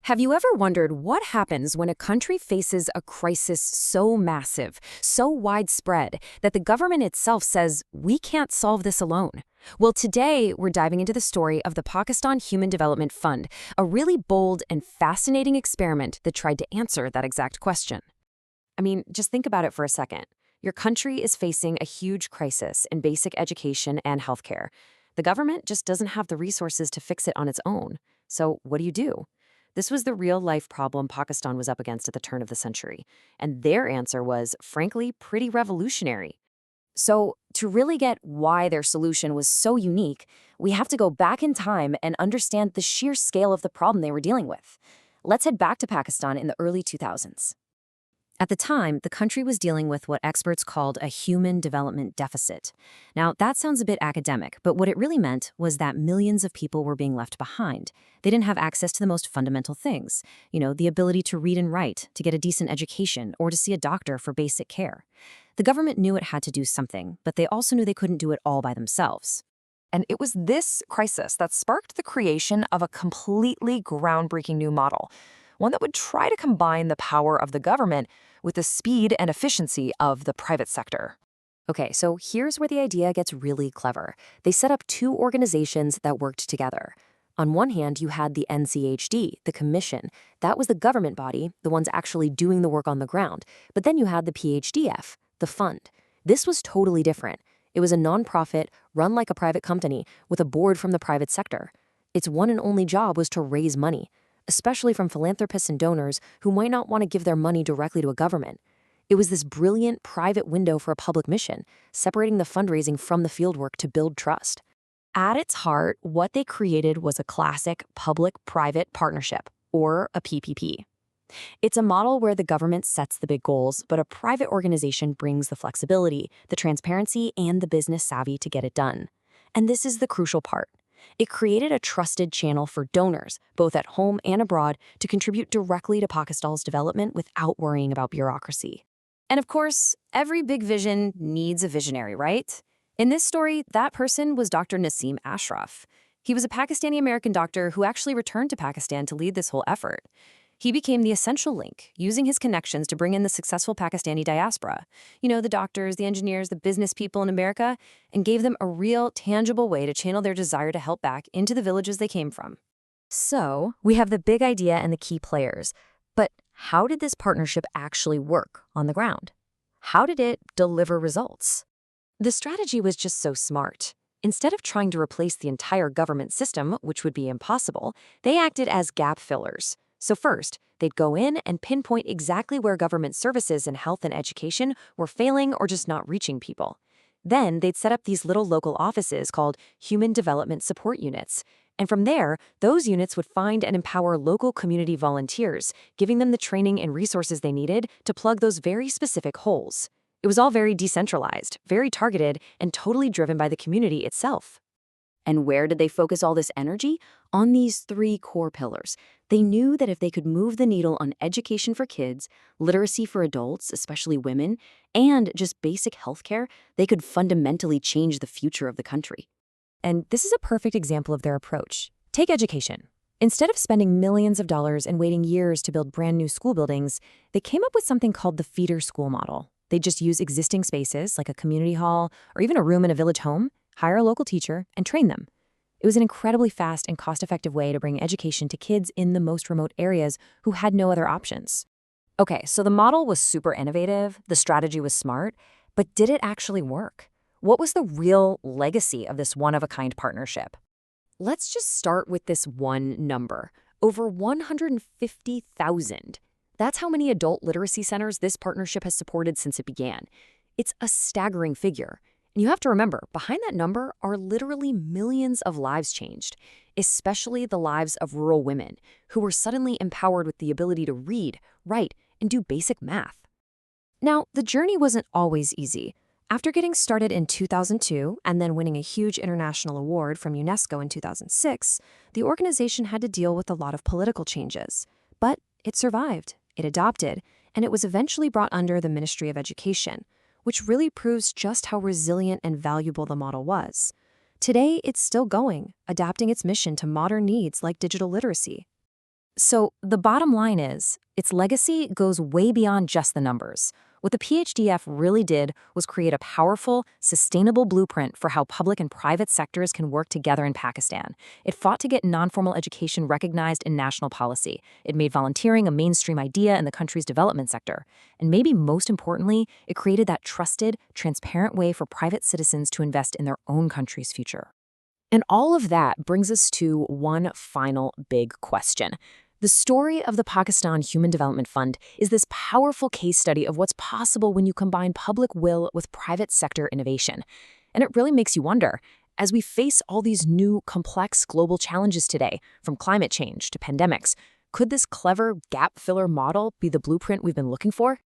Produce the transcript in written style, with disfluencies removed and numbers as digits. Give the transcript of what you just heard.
Have you ever wondered what happens when a country faces a crisis so massive, so widespread, that the government itself says, we can't solve this alone? Well, today we're diving into the story of the Pakistan Human Development Fund, a really bold and fascinating experiment that tried to answer that exact question. I mean, just think about it for a second. Your country is facing a huge crisis in basic education and healthcare. The government just doesn't have the resources to fix it on its own. So what do? This was the real-life problem Pakistan was up against at the turn of the century, and their answer was, frankly, pretty revolutionary. So, to really get why their solution was so unique, we have to go back in time and understand the sheer scale of the problem they were dealing with. Let's head back to Pakistan in the early 2000s. At the time, the country was dealing with what experts called a human development deficit. Now, that sounds a bit academic, but what it really meant was that millions of people were being left behind. They didn't have access to the most fundamental things, the ability to read and write, to get a decent education, or to see a doctor for basic care. The government knew it had to do something, but they also knew they couldn't do it all by themselves. And it was this crisis that sparked the creation of a completely groundbreaking new model, one that would try to combine the power of the government with the speed and efficiency of the private sector. Okay, so here's where the idea gets really clever. They set up two organizations that worked together. On one hand, you had the NCHD, the commission. That was the government body, the ones actually doing the work on the ground. But then you had the PHDF, the fund. This was totally different. It was a nonprofit, run like a private company, with a board from the private sector. Its one and only job was to raise money, especially from philanthropists and donors who might not want to give their money directly to a government. It was this brilliant private window for a public mission, separating the fundraising from the fieldwork to build trust. At its heart, what they created was a classic public-private partnership, or a PPP. It's a model where the government sets the big goals, but a private organization brings the flexibility, the transparency, and the business savvy to get it done. And this is the crucial part. It created a trusted channel for donors, both at home and abroad, to contribute directly to Pakistan's development without worrying about bureaucracy. And of course, every big vision needs a visionary, right? In this story, that person was Dr. Naseem Ashraf. He was a Pakistani-American doctor who actually returned to Pakistan to lead this whole effort. He became the essential link, using his connections to bring in the successful Pakistani diaspora. The doctors, the engineers, the business people in America, and gave them a real, tangible way to channel their desire to help back into the villages they came from. So, we have the big idea and the key players. But how did this partnership actually work on the ground? How did it deliver results? The strategy was just so smart. Instead of trying to replace the entire government system, which would be impossible, they acted as gap fillers. So first, they'd go in and pinpoint exactly where government services in health and education were failing or just not reaching people. Then they'd set up these little local offices called Human Development Support Units. And from there, those units would find and empower local community volunteers, giving them the training and resources they needed to plug those very specific holes. It was all very decentralized, very targeted, and totally driven by the community itself. And where did they focus all this energy? On these three core pillars. They knew that if they could move the needle on education for kids, literacy for adults, especially women, and just basic healthcare, they could fundamentally change the future of the country. And this is a perfect example of their approach. Take education. Instead of spending millions of dollars and waiting years to build brand new school buildings, they came up with something called the feeder school model. They just use existing spaces, like a community hall or even a room in a village home, hire a local teacher, and train them. It was an incredibly fast and cost-effective way to bring education to kids in the most remote areas who had no other options. Okay, so the model was super innovative, the strategy was smart, but did it actually work? What was the real legacy of this one-of-a-kind partnership? Let's just start with this one number, over 150,000. That's how many adult literacy centers this partnership has supported since it began. It's a staggering figure. And you have to remember, behind that number are literally millions of lives changed, especially the lives of rural women who were suddenly empowered with the ability to read, write, and do basic math. Now, the journey wasn't always easy. After getting started in 2002 and then winning a huge international award from UNESCO in 2006, the organization had to deal with a lot of political changes. But it survived, it adopted, and it was eventually brought under the Ministry of Education, which really proves just how resilient and valuable the model was. Today, it's still going, adapting its mission to modern needs like digital literacy. So the bottom line is, its legacy goes way beyond just the numbers. What the PHDF really did was create a powerful, sustainable blueprint for how public and private sectors can work together in Pakistan. It fought to get non-formal education recognized in national policy. It made volunteering a mainstream idea in the country's development sector. And maybe most importantly, it created that trusted, transparent way for private citizens to invest in their own country's future. And all of that brings us to one final big question. The story of the Pakistan Human Development Fund is this powerful case study of what's possible when you combine public will with private sector innovation. And it really makes you wonder, as we face all these new, complex global challenges today, from climate change to pandemics, could this clever gap filler model be the blueprint we've been looking for?